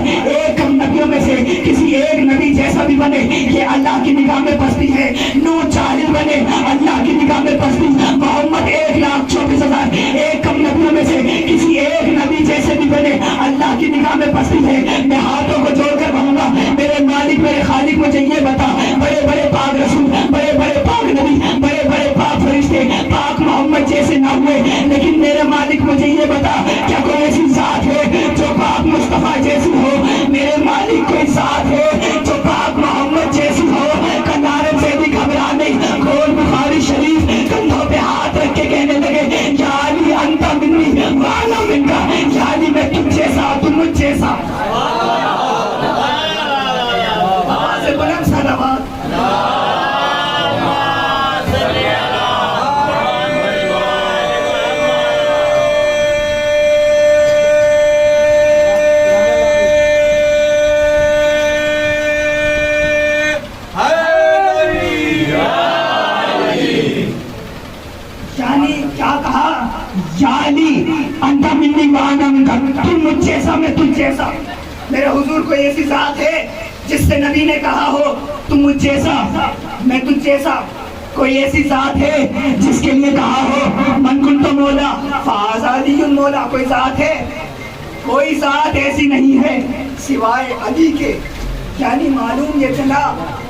ایک کم نبیوں میں سے کسی ایک نبی جیسا بھی بنے یہ اللہ کی نگاہ میں پستی ہے. نوح جاہل بنے اللہ کی نگاہ میں پستی. محمد 1,24,000 ایک کم نبیوں میں سے کسی ایک نبی جیسے بھی بنے اللہ کی نگاہ میں پستی ہے. میں ہاتھوں کو جوڑ کر کہوں گا میرے مالک میرے خالق مجھے یہ بتا بڑے بڑے پاک رسول بڑے بڑے پاک نبی بڑے بڑے پاک فرشتے پاک محمد جیسے نہ ہوئے لیکن میرے مالک مجھے یہ بتا کیا کوئی ایسی ذات ہے جو پاک مصطفیٰ جیسی ہو؟ میرے مالک کوئی ذات ہے جو پاک محمد جیسی ہو؟ کنارے سے بھی گھبرا نہیں کھول بخاری شریف کندھوں پہ ہاتھ رکھ کے کہنے لگے یا علی انت منی وانا منکا یا علی میں تجھ جیسا تم مجھ جیسا. آواز بلند صلوات تم مجھ جیسا میں تجھ جیسا. میرے حضور کوئی ایسی ذات ہے جس سے نبی نے کہا ہو تم مجھ جیسا میں تجھ جیسا؟ کوئی ایسی ذات ہے جس کے لیے کہا ہو من کنت مولا فہذا علی مولا؟ کوئی ذات ہے؟ کوئی ذات ایسی نہیں ہے سوائے علی کے. یعنی معلوم یہ چلا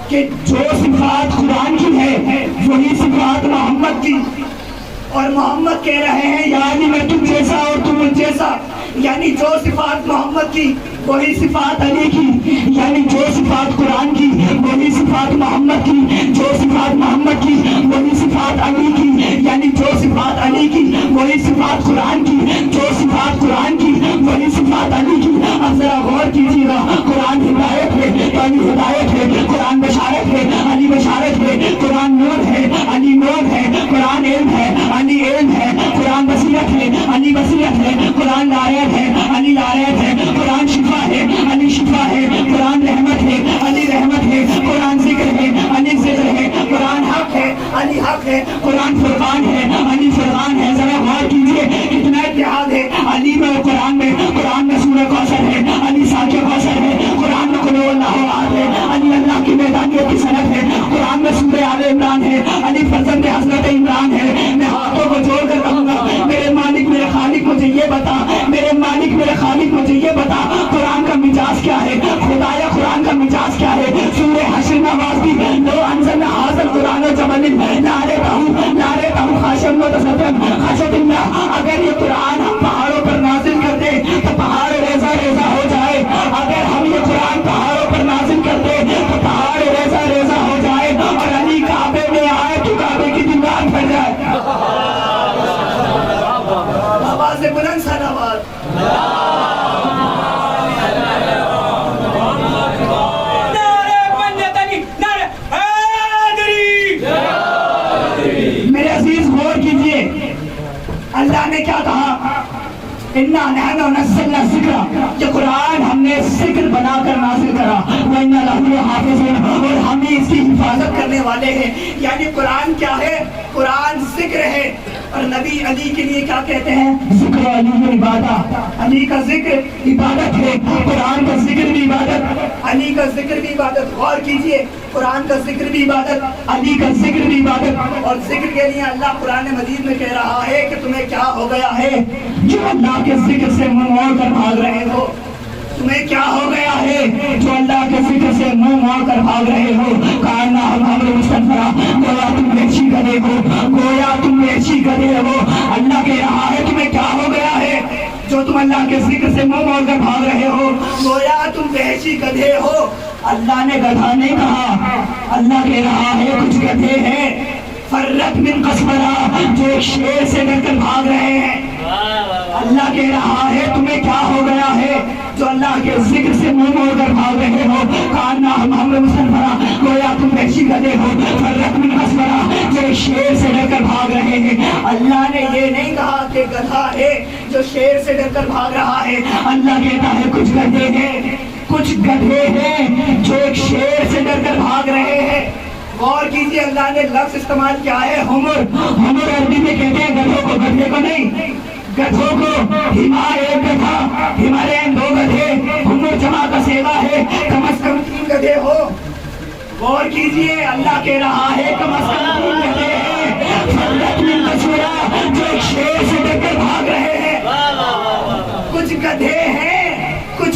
کہ جو صفات قرآن کی ہے وہی صفات محمد کی. اور محمد کہہ رہے ہیں یا علی میں تم جیسا اور تم مجھ جیسا. یعنی جو صفات محمد کی وہی صفات علی کی. یعنی جو صفات قرآن کی وہی صفات محمد کی. جو صفات محمد کی وہی صفات علی کی. یعنی جو صفات علی کی وہی صفات قرآن کی. جو صفات قرآن کی وہی صفات علی کی. اب ذرا غور کیجیے گا قرآن ہدایت ہے تو علی ہدایت ہے. قرآن بشارت ہے علی بشارت ہے. قرآن نور ہے علی نور ہے. قرآن علم ہے علی علم ہے. قرآن بصیرت ہے علی بصیرت ہے. قرآن لایت ہے علی لایت ہے. قرآن شفا ہے علی شفا ہے. قرآن رحمت ہے علی رحمت ہے. قرآن ذکر ہے علی ذکر ہے. قرآن حق ہے علی حق ہے. قرآن فرقان ہے علی فرقان ہے. ذرا غور کیجیے کتنا اتحاد ہے علی میں اور قرآن میں. قرآن میں سورہ کوثر ہے علی ساقی کوثر ہے. قرآن میں قل هو اللہ احد ہے علی اللہ کی میدانیت کی صنعت ہے. قرآن میں سورہ آل عمران ہے علی فرزند حضرت عمران ہے. میں ہاتھوں کو جوڑ کر کہوں گا میرے مالک میرے خالق مجھے یہ بتا میرے مالک میرے خالق مجھے یہ بتا قرآن کا مزاج کیا ہے؟ خدایا قرآن کا مزاج کیا ہے؟ سورہ حشر میں آواز دی لو انزلنا هذا القرآن جبل لرأيته خاشعا متصدعا خشیة الله. اگر یہ قرآن ہم پہاڑوں پر نازل کر دیں تو پہاڑ ریزہ ریزہ ہو جائے. اگر ہم یہ قرآن پہاڑوں پر نازل کر دیں تو پہاڑ ریزہ ریزہ ہو جائے. اور علی کعبے میں آئے تو کعبے کی دیوار پھٹ جائے. آواز بلند صلوات. میرے عزیز غور کیجئے اللہ نے کیا کہا اِنَّا نَحْنُ نَزَّلْنَا الذِّكْرَ. یہ قرآن ہم نے ذکر بنا کر نازل کرا. وَإِنَّا لَهُ لَحَافِظُونَ. اور ہم ہی اس کی حفاظت کرنے والے ہیں. یعنی قرآن کیا ہے؟ قرآن ذکر ہے. اور نبی علی کے لیے کیا کہتے ہیں؟ ذکر علی عبادت. علی کا ذکر عبادت ہے. قرآن کا ذکر بھی عبادت علی کا ذکر بھی عبادت. غور کیجئے قرآن کا ذکر بھی عبادت علی کا ذکر بھی عبادت. اور ذکر کے لیے اللہ قرآن مجید میں کہہ رہا ہے کہ تمہیں کیا ہو گیا ہے جو اللہ کے ذکر سے منہ موڑ کر بھاگ رہے ہو؟ تمہیں کیا ہو گیا ہے جو اللہ کے ذکر سے منہ موڑ کر بھاگ رہے ہو؟ کائنا ہم مستنفرہ گویا تم وحشی گدھے ہو گویا تم وحشی گدھے ہو. اللہ کہہ رہا ہے تمہیں کیا ہو گیا ہے جو تم اللہ کے ذکر سے منہ موڑ کر بھاگ رہے ہو؟ گویا تم وحشی گدھے ہو. اللہ نے گدھا نہیں کہا. اللہ کہہ رہا ہے کچھ گدھے ہیں فرت من قسورہ جو ایک شیر سے ڈر کر بھاگ رہے ہیں. اللہ کہہ رہا ہے تمہیں کیا ہو گیا ہے جو اللہ کے ذکر سے منہ موڑ کر بھاگ رہے ہو؟ کانا ہم مستنفرہ گویا تم وحشی گدھے ہو فرت من قسورہ جو ایک شیر سے ڈر کر بھاگ رہے ہیں. اللہ نے یہ نہیں کہا کہ گدھا ہے جو شیر سے ڈر کر بھاگ رہا ہے. اللہ کہتا ہے کچھ گدھے ہیں کچھ گدھے ہیں جو ایک شیر سے ڈر کر بھاگ رہے ہیں. غور کیجئے اللہ نے لفظ استعمال کیا ہے حمر. حمر عربی میں کہتے ہیں گدھوں کو گدھے کو نہیں. گدھوں کو ہمار ایک گدھا ہمارے دو گدھے حمر جمع گدھے ہو. غور کیجئے, اللہ کہہ رہا ہے کم از کم 3 گدھے ہیں. فرت من قسورہ, جو ایک شیر سے ڈر کر بھاگ رہے ہیں. کچھ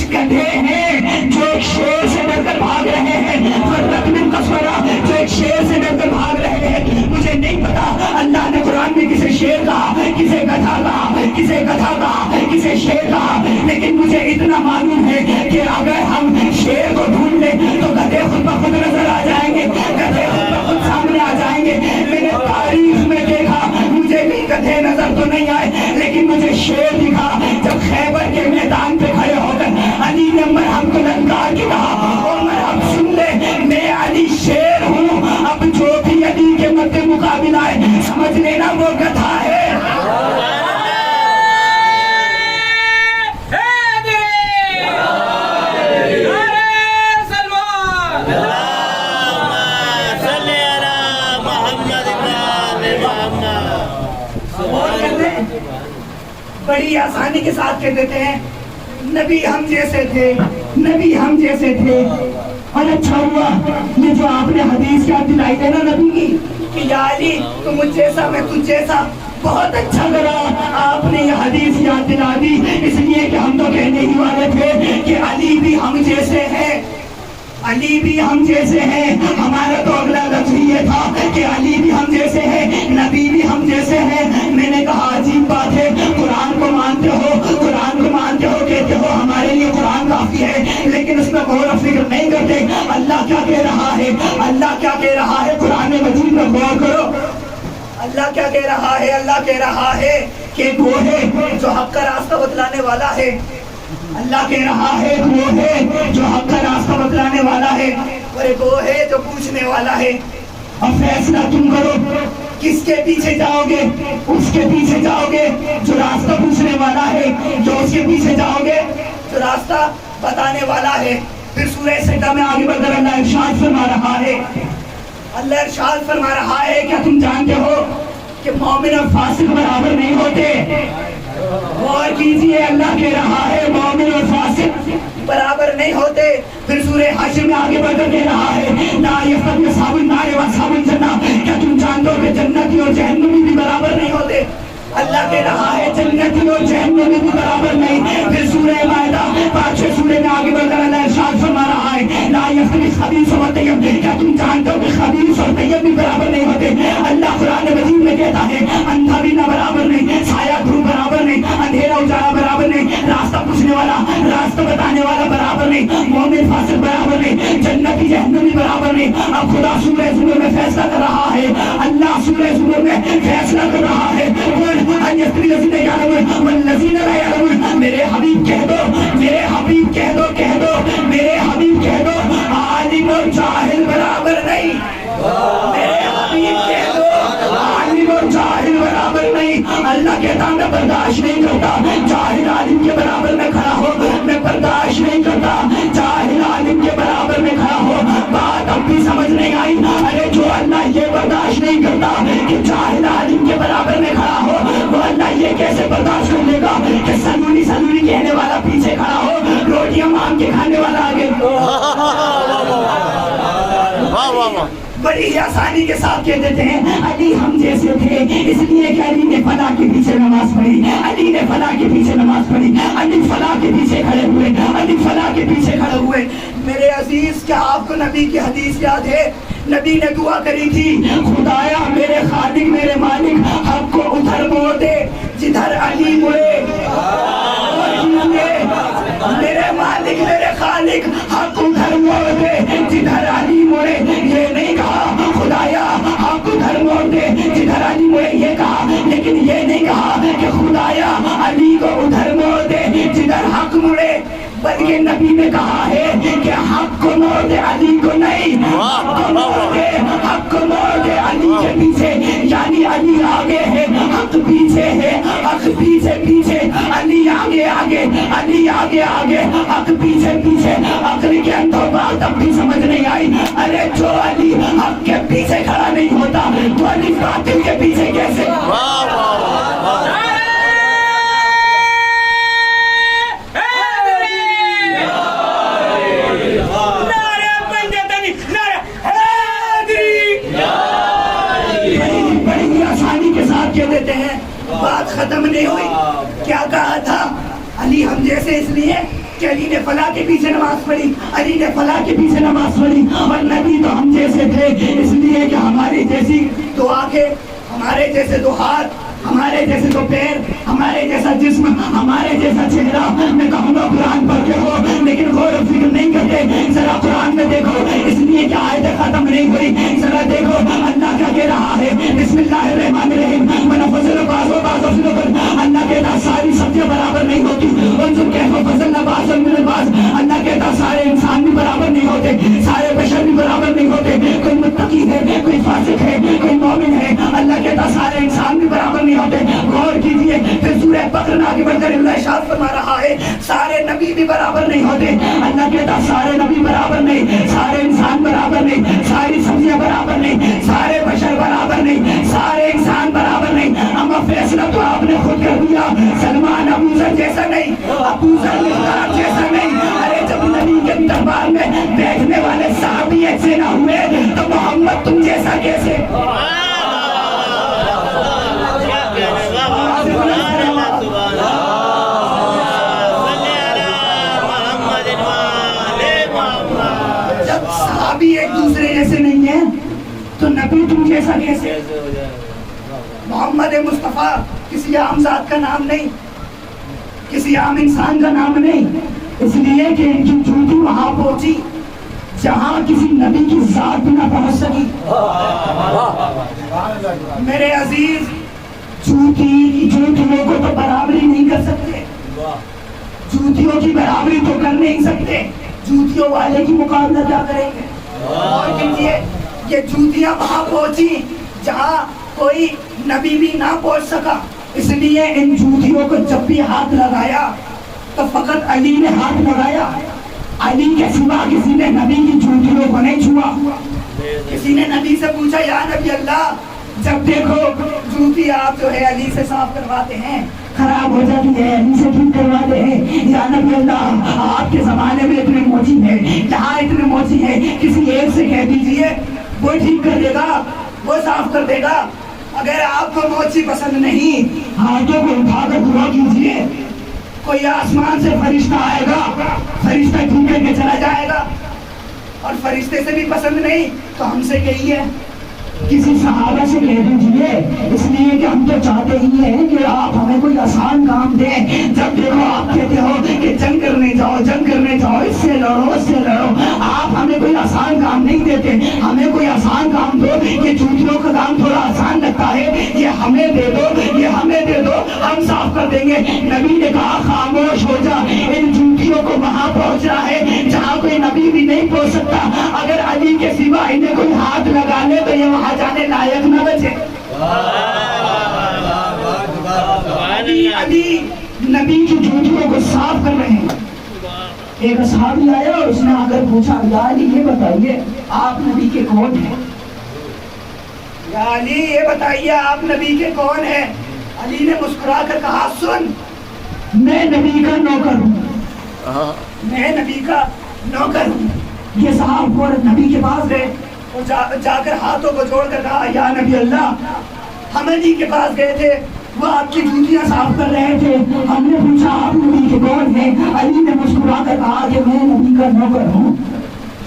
گدھے ہیں جو ایک شیر سے ڈر کر بھاگ رہے ہیں. فرت من قسورہ, جو ایک شیر سے ڈر کر بھاگ رہے ہیں. مجھے نہیں پتا اللہ نے قرآن میں کسے شیر کہا, کسے گدھا کہا, کسے شیر کہا, لیکن مجھے اتنا معلوم ہے کہ اگر ہم شیر کو ڈھونڈ لیں تو گدھے خود بخود نظر آ جائیں گے, گدھے خود بخود سامنے آ جائیں گے. میں نے تاریخ میں دیکھا, مجھے بھی گدھے نظر تو نہیں آئے, لیکن مجھے شیر دکھا جب خیبر کے میدان پہ کھڑے ہو کر علی نے مرحم کو للکار کے کہا, اور مرحم سن لے, میں علی شیر ہوں. اب جو بھی علی کے مد مقابل آئے سمجھ لینا وہ گدھا ہے. بڑی آسانی کے ساتھ کہہ دیتے ہیں نبی ہم جیسے تھے, نبی ہم جیسے تھے. اور اچھا ہوا یہ جو آپ نے حدیث یاد دلائی تھے نا نبی کی کہ یا علی تم مجھ جیسا میں تجھ جیسا, بہت اچھا کرا آپ نے یہ حدیث یاد دلا دی. اس لیے کہ ہم تو کہنے ہی والے تھے کہ علی بھی ہم جیسے ہیں, علی بھی ہم جیسے ہیں. ہمارا تو اگلا لفظ یہ تھا کہ علی بھی ہم جیسے ہیں, نبی بھی ہم جیسے ہیں. میں نے کہا عجیب بات ہے, قرآن کو مانتے ہو, کہتے ہو ہمارے لیے قرآن کافی ہے, لیکن اس میں غور و فکر نہیں کرتے. اللہ کیا کہہ رہا ہے, اللہ کیا کہہ رہا ہے قرآن مجید میں غور کرو. اللہ کیا کہہ رہا ہے, اللہ کہہ رہا ہے کہ وہ ہے جو حق کا راستہ بتلانے والا ہے. اللہ کہہ رہا ہے وہ ہے جو حق کا راستہ بتلانے والا ہے, اور ایک وہ ہے جو پوچھنے والا ہے. اب فیصلہ تم کرو, کس کے پیچھے جاؤ گے؟ اس کے پیچھے جاؤ گے جو راستہ پوچھنے والا ہے, جو اس کے پیچھے جاؤ گے جو راستہ بتانے والا ہے. پھر سورہ سجدہ میں آگے بڑھ کر اللہ ارشاد فرما رہا ہے, اللہ ارشاد فرما رہا ہے کیا تم جانتے ہو کہ مومن اور فاسق برابر نہیں ہوتے؟ غور کیجئے, اللہ کہہ رہا ہے مومن اور فاسق برابر نہیں ہوتے. پھر سورہ حشر میں آگے بڑھ کر کہہ رہا ہے لا یستوی اصحاب النار واصحاب الجنہ, کیا تم جانتے ہو کہ جنتی اور جہنمی بھی برابر نہیں ہوتے؟ اللہ کہہ رہا ہے جنتی اور جہنمی بھی برابر نہیں. پھر سورہ مائدہ 5 سورہ میں آگے بڑھ کر اللہ ارشاد فرما رہا ہے لا یستوی الخبیث والطیب, کیا تم جانتے ہو کہ خبیث اور طیب بھی برابر نہیں ہوتے؟ اللہ قرآن مجید میں کہتا ہے اندھا بھی نہ برابر نہیں, سایہ دھوپ برابر نہیں, اندھیرا اجالا برابر نہیں, راستہ پوچھنے والا راستہ بتانے والا برابر نہیں, مومن فاسق برابر نہیں, جنتی جہنمی برابر نہیں. اب خدا سورہ زمر میں فیصلہ کر رہا ہے, اللہ سورہ زمر میں فیصلہ کر رہا ہے میرے حبیب کہہ دو, میرے حبیب کہہ دو, میرے حبیب کہہ دو عالم اور جاہل برابر نہیں. میرے حبیب کہہ دو عالم اور جاہل برابر نہیں. اللہ کہتا میں برداشت نہیں کرتا جاہل عالم کے برابر میں کھڑا ہو, میں برداشت نہیں کرتا جاہل عالم کے برابر میں کھڑا ہو. بات اب بھی سمجھ نہیں آئی؟ ارے جو اللہ یہ برداشت نہیں کرتا کہ جاہل عالم کے برابر میں کھڑا ہو, وہ اللہ یہ کیسے برداشت کر لے گا کہ سلونی سلونی کہنے والا پیچھے کھڑا ہو, روٹیاں مانگ کے کھانے والا آگے. بڑی ہی آسانی کے ساتھ کہہ دیتے ہیں علی ہم جیسے تھے, اس لیے کہ علی نے فلاں کے پیچھے نماز پڑھی, علی نے فلاں کے پیچھے نماز پڑھی, علی فلاں کے پیچھے کھڑے ہوئے, علی فلاں کے پیچھے کھڑے ہوئے. میرے عزیز کیا آپ کو نبی کی حدیث یاد ہے؟ نبی نے دعا کری تھی خدایا میرے خالق میرے مالک حق کو ادھر موڑ دے جدھر علی مڑے. میرے مالک میرے خالق حق ادھر موڑ دے جدھر علی مڑے. یہ نہیں کہا خدایا حق ادھر موڑ دے جدھر علی مڑے, یہ کہا, لیکن یہ نہیں کہا کہ خدایا علی کو ادھر موڑ دے جدھر حق مڑے, بلکہ نبی نے کہا ہے کہ حق کو موڑ دے علی کو نہیں, حق کو موڑ دے علی کے پیچھے. یعنی علی آگے ہے حق پیچھے ہے, حق پیچھے پیچھے, علی آگے آگے, علی آگے آگے, حق پیچھے پیچھے. عقل کے اندر بات اب بھی سمجھ نہیں آئی. ارے جو علی حق کے پیچھے کھڑا نہیں ہوتا تو علی باطل کے پیچھے کیسے؟ جواب کیا دیتے ہیں؟ بات ختم نہیں ہوئی. کیا کہا تھا؟ علی ہم جیسے اس لیے کہ علی نے فلاں کے پیچھے نماز پڑھی, علی نے فلاں کے پیچھے نماز پڑھی, اور نبی تو ہم جیسے تھے اس لیے کہ ہماری جیسی دو آنکھیں, ہمارے جیسے دو ہاتھ, ہمارے جیسے دو پیر, ہمارے جیسا جسم, ہمارے جیسا چہرہ. میں کہوں گا قرآن پڑھ کے ہو لیکن غور و فکر نہیں کرتے. ذرا قرآن میں دیکھو, اس لیے کہ آیت ختم نہیں ہوئی. ذرا دیکھو اللہ کیا کہہ رہا ہے. بسم اللہ الرحمن الرحیم. فضل بعض و بعض افضل. اللہ کہتا ساری سبزیاں برابر نہیں ہوتی. انظر کیف فضلنا بعض من البعض. اللہ کہتا سارے انسان بھی برابر نہیں ہوتے, سارے بشر بھی برابر نہیں ہوتے. کوئی متقی ہے, کوئی فاسق ہے, کوئی مومن ہے. اللہ کہتا سارے انسان بھی برابر نہیں ہوتے. غور کیجئے پھر سورہ بقرہ میں آگے بڑھ کر اللہ ارشاد فرما رہا ہے سارے نبی بھی برابر نہیں ہوتے. اللہ کہتا سارے نبی برابر نہیں, سارے انسان برابر نہیں, ساری سبزیاں برابر نہیں, سارے بشر برابر نہیں, سارے انسان برابر نہیں. اما فیصلہ تو آپ نے خود کر دیا. سلمان ابو ذر جیسا نہیں, ابو ذر مختار جیسا نہیں. ارے جب نبی کے دربار میں بیٹھنے والے صحابی ایسے نہ ہوئے تو محمد تم جیسا کیسے؟ جب صحابی ایک دوسرے جیسے نہیں ہیں تو نبی تم جیسا کیسے؟ محمد مصطفیٰ کسی عام ذات کا نام نہیں, کسی عام انسان کا نام نہیں, اس لیے کہ ان کی جھوٹی وہاں پہنچی جہاں کسی نبی کی ذات بھی نہ پہنچ سکی. میرے عزیز, جھوٹیوں کو تو برابری نہیں کر سکتے, جھوٹیوں کی برابری تو کر نہیں سکتے. جھوٹیوں والے کی مقابلہ کیا کریں گے؟ اور کیجئے یہ جھوٹیاں وہاں پہنچی جہاں کوئی نبی بھی نہ پہنچ سکا. اس لیے ان جھوٹیوں کو جب بھی ہاتھ لگایا تو فقط علی نے ہاتھ لگایا. علی کے سوا کسی نے نبی کی جھوٹیوں کو نہیں چھوا. کسی نے نبی سے پوچھا یا نبی اللہ, جب دیکھو جھوٹی آپ جو ہے علی سے صاف کرواتے ہیں, خراب ہو جاتی ہے علی سے ٹھیک کرواتے ہیں, یا نبی اللہ آپ کے زمانے میں اتنے موچی ہیں, یہاں اتنے موچی ہیں, کسی ایک سے کہہ دیجئے وہ ٹھیک کر دے گا, وہ صاف کر دے گا. اگر آپ کو موچی پسند نہیں, ہاتھوں کو اٹھا کر دعا کیجئے, کوئی آسمان سے فرشتہ آئے گا, فرشتہ ٹھیک کر کے چلا جائے گا. اور فرشتے سے بھی پسند نہیں تو ہم سے کہیے, کسی صحابہ سے کہہ دیجئے, اس لیے کہ ہم تو چاہتے ہی ہیں کہ آپ ہمیں کوئی آسان کام دیں. جب دیکھو آپ کہتے ہو کہ جنگ کرنے جاؤ, جنگ کرنے جاؤ, اس سے لڑو, اس سے لڑو, آپ ہمیں کوئی آسان کام نہیں دیتے. ہمیں کوئی آسان کام دو, یہ جھوٹیوں کا کام تھوڑا آسان لگتا ہے, یہ ہمیں دے دو, یہ ہمیں دے دو, ہم صاف کر دیں گے. نبی نے کہا خاموش ہو جا, ان جھوٹیوں کو وہاں پہنچنا ہے جہاں کوئی نبی بھی نہیں پہنچ سکتا. اگر علی کے سوا انہیں کوئی ہاتھ لگا لے تو یہ وہاں جانے لائق نہ بچے. علی نبی کی جھوٹیوں کو صاف کر رہے ہیں. ایک صحابی آیا اور اس نے آ کر پوچھا یا علی یہ بتائیے آپ نبی کے کون ہیں؟ یا علی یہ بتائیے آپ نبی کے کون ہیں؟ علی نے مسکرا کر کہا سن, میں نبی کا نوکر ہوں, میں نبی کا نوکر ہوں. یہ صاحب فوراً نبی کے پاس گئے اور جا کر ہاتھوں کو جوڑ کر کہا یا نبی اللہ, ہم علی کے پاس گئے تھے, وہ آپ کی جوتیاں صاف کر رہے تھے, ہم نے پوچھا آپ نبی کے کون ہیں؟ علی نے مسکرا کر کہا کہ میں نبی کا نوکر ہوں.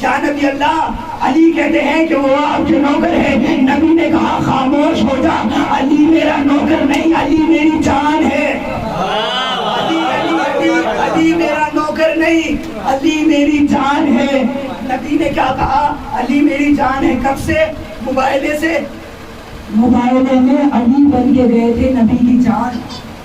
یا نبی اللہ, علی کہتے ہیں کہ وہ آپ کے نوکر ہیں. نبی نے کہا خاموش ہو جا, علی میرا نوکر نہیں, علی میری جان ہے. علی میرا نوکر نہیں, علی میری جان ہے. نبی نے کیا کہا؟ علی میری جان ہے. کب سے؟ موبائلے سے. موبائلے میں علی بن کے گئے تھے نبی کی جان.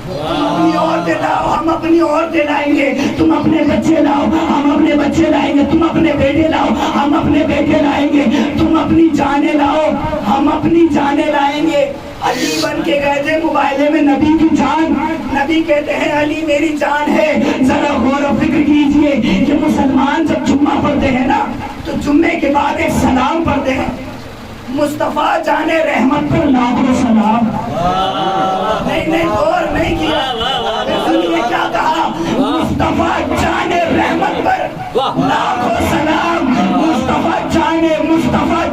تم اپنی عورتیں لاؤ, ہم اپنی عورتیں لائیں گے, تم اپنے بچے لاؤ, ہم اپنے بچے لائیں گے, تم اپنے بیٹے لاؤ, ہم اپنے بیٹے لائیں گے, تم اپنی جانیں لاؤ, ہم اپنی جانیں لائیں گے. علی بن کے گئے تھے موبائلے میں نبی کی جان. نبی کہتے ہیں علی میری جان ہے. ذرا غور و فکر کیجئے کہ مسلمان جب جمعہ پڑھتے ہیں نا تو جمعے کے بعد ایک سلام پڑھتے ہیں, مصطفیٰ جان رحمت پر لاکھوں سلام. نہیں غور نہیں کیا, نے کیا کہا؟ مصطفیٰ جان رحمت پر لاکھوں سلام. مصطفیٰ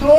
2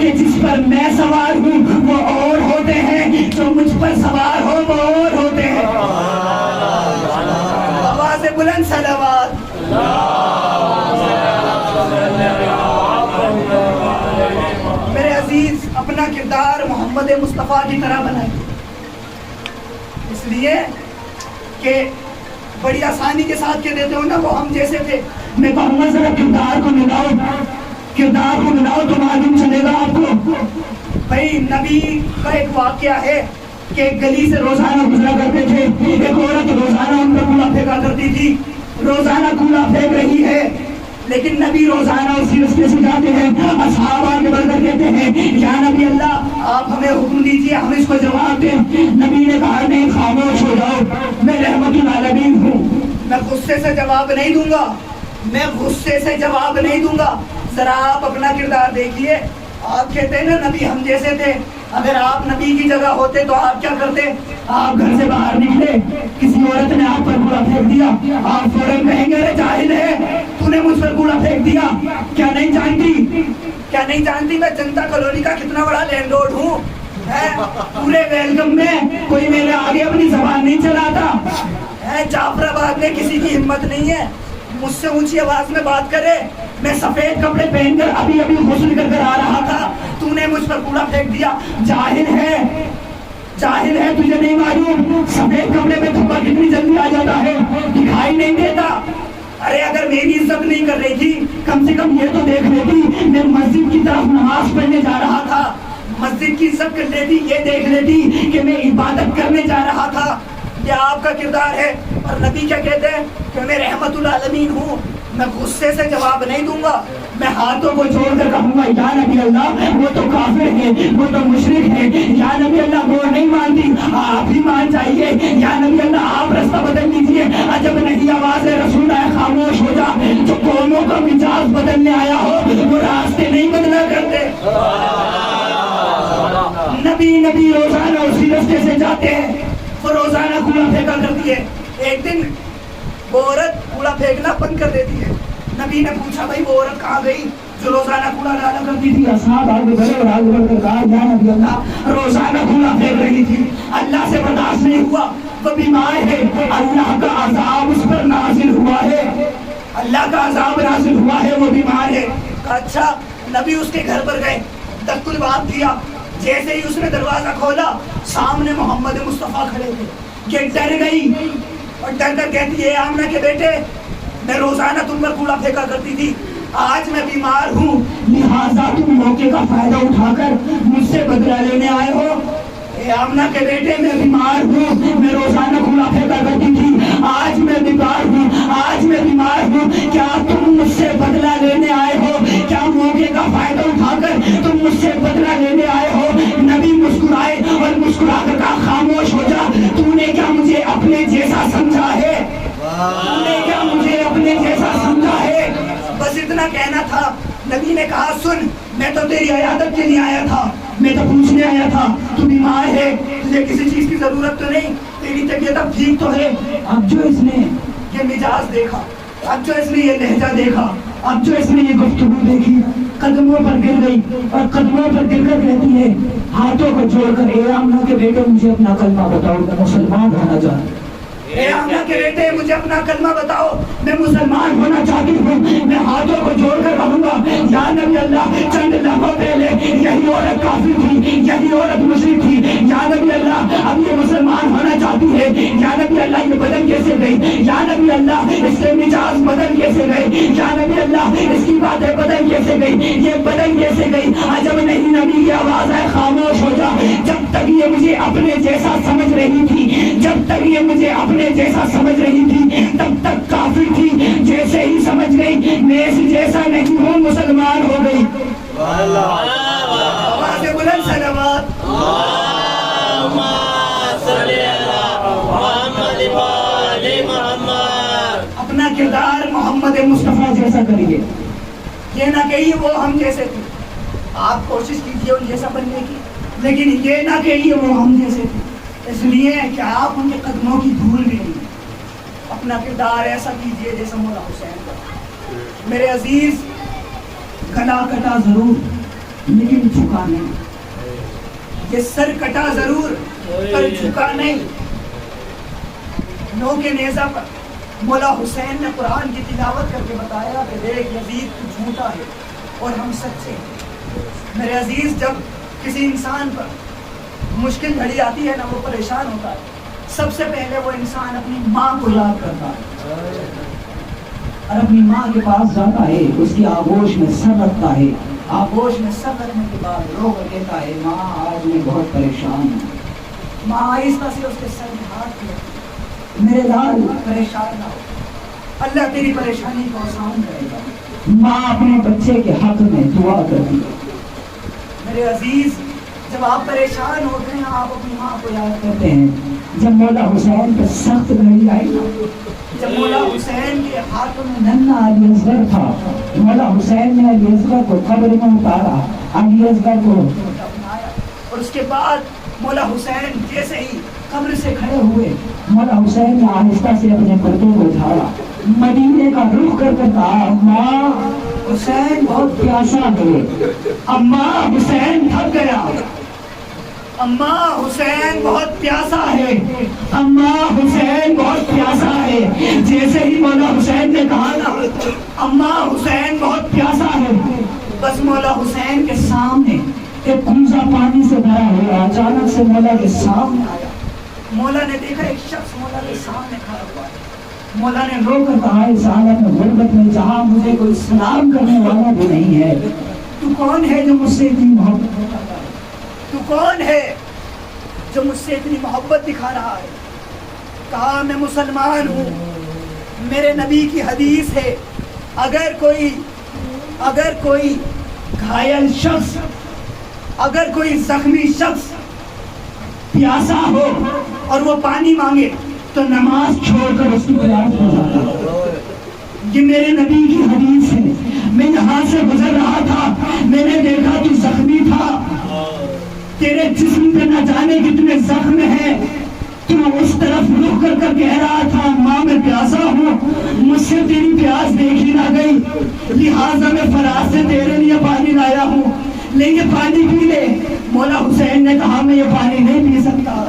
کہ جس پر میں سوار ہوں وہ اور ہوتے ہیں، جو مجھ پر سوار ہو وہ اور ہوتے ہیں۔ آواز بلند صلوات۔ میرے عزیز، اپنا کردار محمد مصطفیٰ کی طرح بنائیں، اس لیے کہ بڑی آسانی کے ساتھ کہہ دیتے ہو نا وہ ہم جیسے تھے۔ میں کہوں گا ذرا کردار کو ملاؤ تو معلوم چلے گا آپ کو۔ بھائی نبی کا ایک واقعہ ہے کہ ایک گلی سے روزانہ گزرا کرتے تھے، ایک عورت روزانہ ان پر کوڑا پھینکا کرتی تھی، روزانہ کوڑا پھینک رہی ہے، لیکن نبی روزانہ اسی راستے سے جاتے ہیں۔ اصحاب آگے بڑھ کر کہتے ہیں یا نبی اللہ آپ ہمیں حکم دیجئے، ہم اس کو جواب دیں۔ نبی نے کہا نہیں، خاموش ہو جاؤ، میں رحمت للعالمین ہوں، میں غصے سے جواب نہیں دوں گا، میں غصے سے جواب نہیں دوں گا۔ ذرا آپ اپنا کردار دیکھیے، آپ کہتے ہیں نا نبی ہم جیسے تھے، اگر آپ نبی کی جگہ ہوتے تو آپ کیا کرتے؟ آپ گھر سے باہر نکلے، کسی عورت نے آپ پر کوڑا پھینک دیا، آپ فوراً کہیں گے ارے جاہل ہے، تو نے مجھ پر کوڑا پھینک دیا، کیا نہیں جانتی میں جنتا کالونی کا کتنا بڑا لینڈ لارڈ ہوں؟ پورے ویلکم میں کوئی میرے آگے اپنی زبان نہیں چلاتا۔ جعفر آباد میں کسی کی ہمت نہیں ہے مجھ سے اونچی آواز میں بات کرے۔ میں سفید کپڑے پہن کر ابھی غسل کر آ رہا تھا، تو نے مجھ پر کوڑا پھینک دیا۔ جاہل ہے، تجھے نہیں معلوم سفید کپڑے میں دھبا کتنی جلدی آ جاتا ہے، دکھائی نہیں دیتا۔ ارے اگر میری عزت نہیں کر رہی تھی کم سے کم یہ تو دیکھ لیتی، میں مسجد کی طرف نماز پڑھنے جا رہا تھا، مسجد کی عزت کر لیتی، یہ دیکھ لیتی کہ میں عبادت کرنے جا رہا تھا۔ یہ آپ کا کردار ہے۔ اور نبی کیا کہتے ہیں کہ میں رحمت للعالمین ہوں، میں غصے سے جواب نہیں دوں گا، میں ہاتھوں کو جوڑ کر کہوں گا یا نبی اللہ وہ تو کافر ہے، وہ تو مشرک ہے، یا نبی اللہ وہ نہیں مانتی، آپ ہی مان جائیے، یا نبی اللہ آپ رستہ بدل لیجئے۔ عجب نہیں آواز رسول ہے، خاموش ہو جا۔ جو قوموں کا مزاج بدلنے آیا ہو وہ راستے نہیں بدلا کرتے۔ نبی روزانہ اسی راستے سے جاتے ہیں، وہ روزانہ کوڑا پھینکا کرتی ہے۔ ایک دن وہ عورت کوڑا پھینکنا بند کر دیتی ہے۔ نبی نے پوچھا بھائی وہ عورت کہاں گئی جو روزانہ کوڑا ڈالا کرتی تھی؟ اصحاب آگے بڑھے اور آگے بڑھ کر کہا یا نبی اللہ روزانہ کوڑا پھینک رہی تھی، اللہ سے برداشت نہیں ہوا، وہ بیمار ہے، اللہ کا عذاب اس پر نازل ہوا ہے، اللہ کا عذاب نازل ہوا ہے، وہ بیمار ہے۔ کہا اچھا۔ نبی اس کے گھر پر گئے، دست الباب کیا، جیسے ہی اس نے دروازہ کھولا سامنے محمد مصطفیٰ کھڑے تھے۔ یہ ڈر گئی اور ڈر کر کہتی ہے آمنہ کے بیٹے میں روزانہ تم پر کوڑا پھینکا کرتی تھی، آج میں بیمار ہوں، لہٰذا تم موقع کا فائدہ اٹھا کر مجھ سے بدلہ لینے آئے ہو؟ اے آمنہ کے بیٹے میں بیمار ہوں، میں روزانہ کوڑا پھینکا کرتی تھی، آج میں بیمار ہوں، آج میں بیمار ہوں، کیا تم مجھ سے بدلہ لینے آئے ہو؟ کیا موقع کا فائدہ اٹھا کر تم مجھ سے بدلہ لینے آئے ہو؟ نبی مسکرائے اور مسکرا کر کہا خاموش ہو جا، تو نے کیا مجھے اپنے جیسا سمجھا ہے؟ تو نے کیا مجھے اپنے جیسا سمجھا ہے؟ بس اتنا کہنا تھا۔ نبی نے کہا سن، میں تو تیری عیادت کے لیے آیا تھا، میں تو پوچھنے آیا تھا تو بیمار ہے، تجھے کسی چیز کی ضرورت تو نہیں، تیری طبیعت اب ٹھیک تو ہے؟ اب جو اس نے یہ مزاج دیکھا، اب جو اس نے یہ لہجہ دیکھا، اب جو اس نے یہ گفتگو دیکھی، قدموں پر گر گئی اور قدموں پر گر کر کہتی ہے ہاتھوں کو جوڑ کر اے آمنہ کے بیٹے مجھے اپنا کلمہ بتاؤ، میں مسلمان ہونا چاہتا ہوں۔ اے آمنہ کے بیٹے مجھے اپنا کلمہ بتاؤ، میں مسلمان ہونا چاہتی ہوں۔ میں ہاتھوں کو جوڑ کر کہوں گا یا نبی اللہ چند لمحوں پہلے یہی عورت کافر تھی، یہی عورت مشرک تھی، یا نبی اللہ اب یہ مسلمان ہونا چاہتی ہے، یا نبی اللہ یہ بدل کیسے گئی، یا نبی اللہ اس کے مزاج بدل کیسے گئے، یا نبی اللہ اس کی باتیں بدل کیسے گئی، یہ بدل کیسے گئی؟ عجب نہیں نبی کی آواز ہے خاموش ہو جا۔ جب تک یہ مجھے اپنے جیسا سمجھ رہی تھی، جب تک یہ مجھے اپنے جیسا سمجھ رہی تھی تب تک کافر تھی، جیسے ہی سمجھ گئی میں اس جیسا نہیں ہوں مسلمان ہو گئی۔ آواز بلند صلوات۔ اللہم صلی علی محمد و آل محمد۔ اپنا کردار محمد مصطفیٰ جیسا کریے، یہ نہ کہیے وہ ہم جیسے تھے، آپ کوشش کیجیے ان جیسا بننے کی، لیکن یہ نہ کہیے وہ ہم جیسے تھے، اس لیے کہ آپ ان کے قدموں کی دھول بھی نہیں۔ اپنا کردار ایسا کیجیے جیسا مولا حسین کا۔ میرے عزیز گلا کٹا ضرور لیکن جھکا نہیں. یہ سر کٹا ضرور پر جھکا نہیں. نو کے نیزہ پر مولا حسین نے قرآن کی تلاوت کر کے بتایا کہ دیکھ یزید تو جھوٹا ہے اور ہم سچے ہیں. میرے عزیز، جب کسی انسان پر مشکل گھڑی آتی ہے نا، وہ پریشان ہوتا ہے، سب سے پہلے وہ انسان اپنی ماں کو یاد کرتا ہے اور اپنی ماں کے پاس جاتا ہے، اس کی آغوش میں سر رکھتا ہے. آغوش میں سر رکھنے کے بعد رو کر کہتا ہے ماں آج میں بہت پریشان ہوں. ماں آہستہ سے اس کے سر میں ہاتھ رکھتی، میرے لال پریشان نہ ہو، اللہ تیری پریشانی کو آسان کرے گا. ماں اپنے بچے کے حق میں دعا کرتی ہے. میرے عزیز، جب آپ پریشان ہوتے ہیں آپ اپنی ماں کو یاد کرتے ہیں. جب مولا حسین پہ سخت گھڑی آئی نا، جب مولا حسین کے ہاتھوں میں ننھا علی اصغر تھا، مولا حسین نے علی اصغر کو قبر میں اتارا، علی اصغر کو اپنایا، اور اس کے بعد مولا حسین جیسے ہی قبر سے کھڑے ہوئے، مولا حسین نے آہستہ سے اپنے پردے کو اٹھایا، مدینے کا رخ کر کے کہا ماں حسین بہت پیاسا ہے. اماں حسین تھک گیا، اماں حسین بہت پیاسا ہے، اماں حسین بہت پیاسا ہے. جیسے ہی مولا حسین نے کہا نا اماں حسین بہت پیاسا ہے، بس مولا حسین کے سامنے ایک کوزہ پانی سے بھرا ہوا اچانک سے مولا کے سامنے آیا. مولا نے دیکھا ایک شخص مولا کے سامنے کھڑا ہوا ہے. مولا نے رو کر کہا اس عالم میں غربت میں جہاں مجھے کوئی سلام کرنے والا بھی نہیں ہے، تو کون ہے جو مجھ سے اتنی محبت کرتا ہے؟ تو کون ہے جو مجھ سے اتنی محبت دکھا رہا ہے؟ کہا میں مسلمان ہوں، میرے نبی کی حدیث ہے اگر کوئی گھائل شخص، اگر کوئی زخمی شخص پیاسا ہو اور وہ پانی مانگے تو نماز چھوڑ کر اس کی پیاس بجھاتا. یہ میرے نبی کی حدیث ہے. میں یہاں سے گزر رہا تھا، میں نے دیکھا تو زخمی تھا، تیرے جسم پہ نہ جانے کتنے زخم ہیں، تو اس طرف رخ کر کر کہہ رہا تھا ماں میں پیاسا ہوں، مجھ سے تیری پیاس دیکھی نہ گئی، لہٰذا میں فراز سے تیرے لیے پانی لایا ہوں، لے یہ پانی پی لے. مولا حسین نے کہا میں یہ پانی نہیں پی سکتا.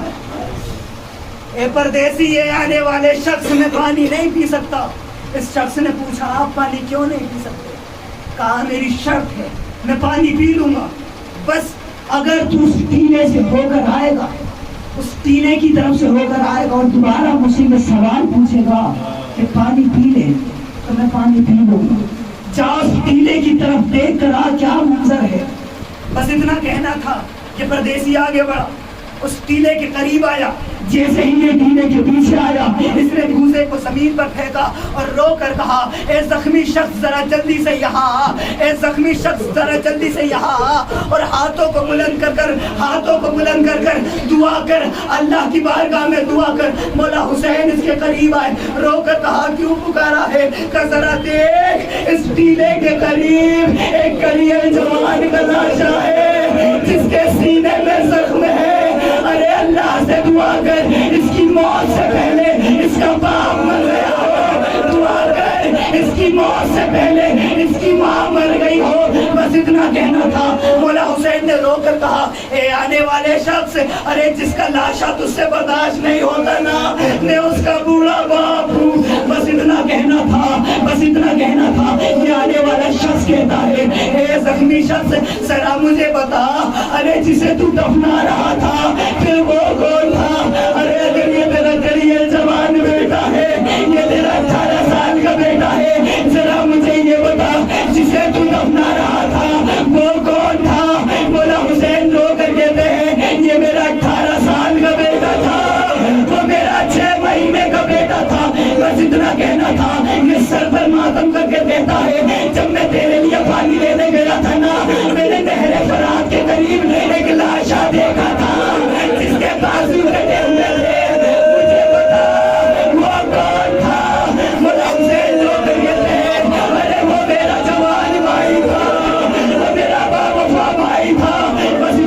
اے پردیسی، یہ آنے والے شخص میں پانی نہیں پی سکتا. اس شخص نے پوچھا آپ پانی کیوں نہیں پی سکتے؟ کہا میری شرط ہے میں پانی پی لوں گا، بس اگر تو اس ٹیلے سے ہو کر آئے گا، اس ٹیلے کی طرف سے ہو کر آئے گا اور دوبارہ مجھ سے سوال پوچھے گا کہ پانی پی لے، تو میں پانی پی لوں گا. جا اس ٹیلے کی طرف دیکھ کر آ کیا منظر ہے. بس اتنا کہنا تھا. یہ پردیسی آگے بڑھا، اس ٹیلے کے قریب آیا. جیسے ہی یہ ٹیلے کے پیچھے آیا اس نے کوزے کو زمین پر پھینکا اور رو کر کہا اے زخمی شخص ذرا جلدی سے یہاں آ، اے زخمی شخص ذرا جلدی سے یہاں آ، اور ہاتھوں کو بلند کر کر دعا کر، اللہ کی بارگاہ میں دعا کر. مولا حسین اس کے قریب آئے، رو کر کہا کیوں پکارا ہے؟ کہ ذرا دیکھ اس ٹیلے کے قریب ایک کلیل جوان کا لاشا ہے جس کے سینے میں زخم ہے. ارے اللہ سے دعا کر اس کی موت سے پہلے اس کا باپ مر گیا ہو، دعا کر اس کی موت سے پہلے اس کی ماں مر گئی ہو. بس اتنا کہنا تھا. مولا حسین نے رو کر کہا اے آنے والے شخص، ارے جس کا لاشا تجھ سے برداشت نہیں ہوتا نا، میں اس کا بوڑھا باپ ہوں. بس اتنا کہنا تھا. یہ آنے والا شخص کہتا ہے اے زخمی شخص ذرا مجھے بتا، ارے جسے تو دفنا رہا تھا پھر وہ کون تھا؟ ارے اگر یہ تیرا جلیل جوان بیٹا ہے، یہ تیرا 18 سال کا بیٹا ہے، ذرا مجھے یہ بتا جسے تو دفنا رہا تھا وہ کون تھا؟ مولا حسین رو کر کہتے ہیں یہ میرا 18 سال کا بیٹا تھا، وہ میرا 6 مہینے کا بیٹا تھا. بس اتنا کہنا تھا. یہ سر پر ماتم کر کے کہتا ہے جب میں تیرے لیے پانی لینے گیا تھا نا، میں نے نہر فرات کے قریب ایک لاشا دیکھا تھا جس کے بازو کٹے ہوئے تھے، مجھے بتا وہ کون تھا؟ مولا حسین رو کر کہتے ہیں ارے وہ میرا جوان بھائی تھا، وہ میرا باوفا بھائی تھا. بس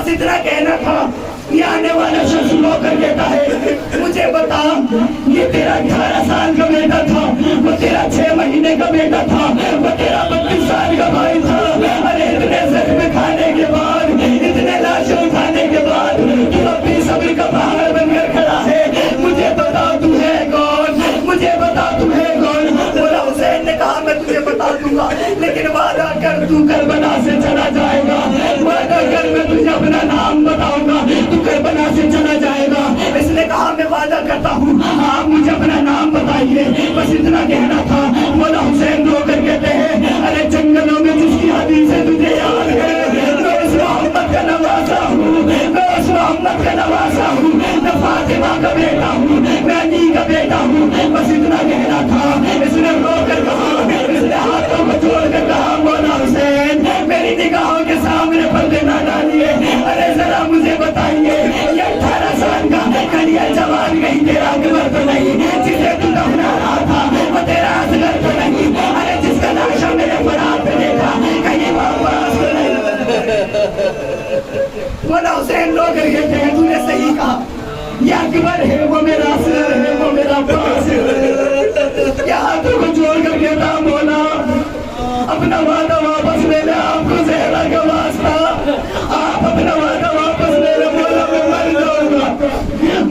اتنا کہنا تھا. یہ آنے والا شخص رو کر کہتا ہے مجھے بتا یہ تیرا 18 سال کا بیٹا تھا، وہ تیرا 6 مہینے کا بیٹا تھا، وہ تیرا 32 سال کا بھائی تھا. اتنے زخم کھانے کے بعد, اتنے لاشوں اٹھانے کے بعد تو اپنی صبر کا پہاڑ بن کر کھڑا ہے. مجھے بتا تو ہے کون, مجھے بتا تو ہے کون. مولا حسین نے کہا میں تجھے بتا دوں گا, لیکن وعدہ کر تو کربلا سے چلا جائے گا. وعدہ کر میں تجھے اپنا نام بتاؤں گا, تو کربلا سے چلا جائے گا. اس نے کہا میں وعدہ کرتا ہوں, آپ مجھے اپنا نام بتائیے, بس اتنا کہنا تھا. مولا حسین رو کر کہتے ہیں ارے جنگلوں میں جس کی حدیث ہے تجھے یاد ہے, میں اس محمد کا نوازا ہوں, میں اس محمد کا نوازا ہوں, میں فاطمہ کا بیٹا ہوں, میں علی کا بیٹا ہوں. بس اتنا کہنا تھا. اس نے رو کر کہا, اس نے ہاتھوں کو جوڑ کر کہا مولا حسین میری نگاہوں کے سامنے پردے نہ ڈالیے. ارے ذرا مجھے بتائیے یہ 18 سال کا کڑیا جوان کہیں تیرا اکبر تو نہیں, جسے تو دفنا رہا تھا وہ تیرا اصغر تو نہیں, ارے جس کا لاشا میرے فرات پہ دیکھا کہیں وہ عباس تو نہیں. مولا حسین رو کر کہتے ہیں تو نے صحیح کہا, یہ اکبر ہے وہ میرا اصغر ہے وہ میرا عباس ہے. یہ ہاتھوں کو جوڑ کر کہتا مولا اپنا وعدہ واپس لے لے, آپ کو زہرا کا واسطہ, آپ اپنا وعدہ واپس لے لے. مولا میں مر جاؤں گا,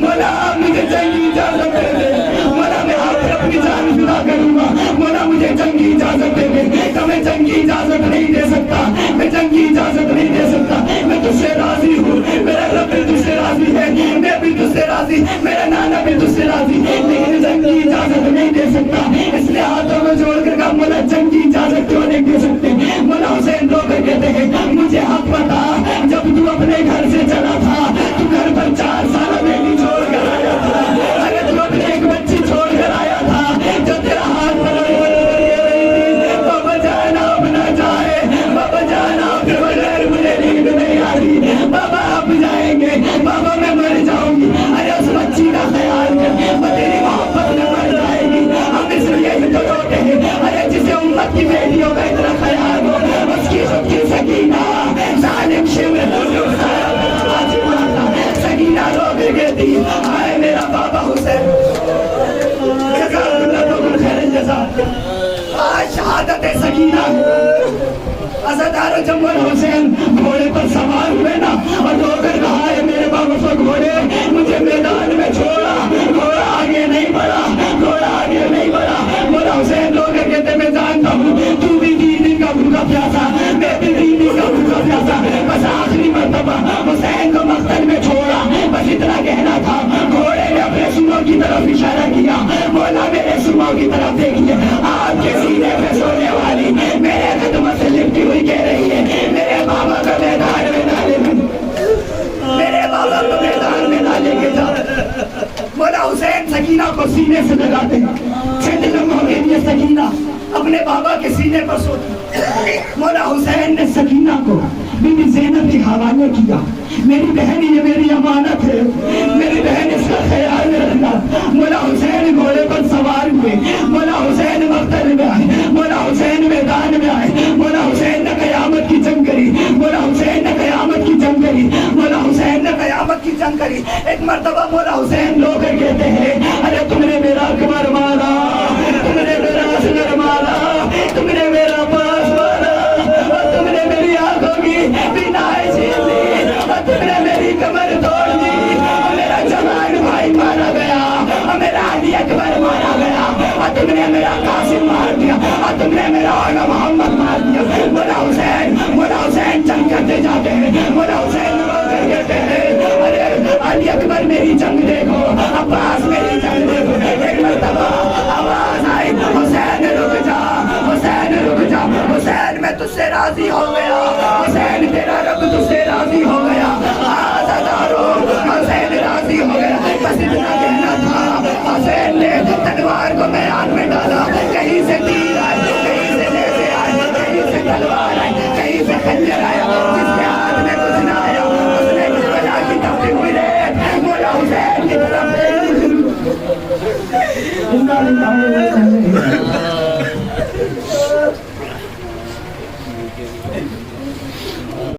مولا آپ مجھے جنگی اجازت دے دے, مولا میں آپ پر اپنی جان فدا کروں گا, مولا مجھے جنگی اجازت دے دے. تو میں جنگی اجازت نہیں دے سکتا, میں جنگی اجازت نہیں دے سکتا. میں تجھ سے راضی ہوں, میرا رب بھی تجھ سے راضی ہے, میں بھی تجھ سے راضی, میرا نانا بھی تجھ سے راضی, لیکن جنگی اجازت نہیں دے سکتا. اس لیے ہاتھوں کو جوڑ کر کہا مولا جنگی اجازت کیوں نہیں دے سکتے. مولا حسین رو کر کہتے ہیں مجھے حق بتا, جب تو اپنے گھر سے چلا تھا تو گھر پر 4 سال بیٹی چھوڑ کر آیا تھا. اگر تو اپنے ایک بچی چھوڑ کر آیا تھا جو تیرا ہاتھ پکڑ کر دے رہی تھی, بابا جانا اپنا جائے, بابا جانا اپنے بغیر مجھے نیند نہیں آ رہی, بابا آپ جائیں گے, بابا میں مر جاؤں گی. ارے اس بچی کا خیال کر, وہ تیری محبت میں مر جائے گی. ہم اس لیے ہی تو روتے ہیں, ارے جسے امت کی بیٹیوں کا اتنا خیال ہو, اس کی خود کی سکینہ ظالم شمر سکینہ رو کر کہتی آئے میرا بابا حسین جزاک اللہ تو خیر الجزا. آج شہادت سکینہ عزادار جب مولا حسین گھوڑے پر سوار ہوئے نا اور رو کر کہا ہے میرے بابا گھوڑے مجھے میدان میں چھوڑا, گھوڑا آگے نہیں بڑھا, گھوڑا آگے نہیں بڑھا. مولا حسین رو کر کہتے میں جانتا ہوں تو بھی 3 دن کا بھوکا پیاسا, میں بھی 3 دن کا بھوکا پیاسا, بس آخری مرتبہ حسین کو مقتل میں چھوڑا. بس اتنا کہنا تھا. گھوڑے نے اپنے سروں کی طرف اشارہ کیا, مولا میرے سروں کی طرف دیکھیے, آپ کے سینے پہ سونے والی میرے خدمت سے لپٹی ہوئی کہہ رہی ہے میرے بابا کا میدان میں نہ لے, میرے بابا کو میدان میں نہ لے کے جا. مولا حسین سکینہ کو سینے سے لگاتے ہیں, چند لمحوں کے لیے سکینہ اپنے بابا کے سینے پر سوتی. مولا حسین نے سکینہ کو بی بی زینب کے حوالے کیا, میری بہن یہ میری امانت ہے, میری بہن اس کا خیال رکھنا. مولا حسین گھوڑے پر سوار ہوئے, مولا حسین مقتل میں آئے, مولا حسین میدان میں آئے, مولا حسین نے قیامت کی جنگ کری, مولا حسین نے قیامت کی جنگ کری, مولا حسین نے قیامت کی جنگ کری. ایک مرتبہ مولا حسین رو کر کہتے ہیں ارے تم نے میرا اکبر مارا, تم نے میرا اصغر مارا, تم نے میرا عباس مارا, اور تم نے میری آنکھوں کی بینائی چھین لی, اور تم نے میری کمر توڑ دی, اور میرا جوان بھائی مارا گیا, اور میرا علی اکبر مارا گیا, اور تم نے میرا قاسم مار دیا, اور تم نے میرا آقا محمد مار دیا. مولا حسین جنگ کرتے جاتے ہیں. مولا حسین کہتے ہیں ارے علی اکبر میری جنگ دیکھو, عباس میری جنگ دیکھو. ایک مرتبہ آواز آئی حسین رک جا, حسین رک جا, حسین میں تجھ سے راضی ہو گیا, حسین تیرا رب تجھ سے راضی ہو گیا, عزادارو حسین راضی ہو گیا. بس اتنا کہنا تھا. حسین نے تلوار کو میدان میں ڈالا, کہیں سے تیر آئے, کہیں سے نیزے آئے, کہیں سے تلوار آئے, کہیں سے خنجر آیا, جس کے ہاتھ میں کچھ نہ آیا اس نے کربلا کی تپتی ہوئی ریت مولا حسین کی طرف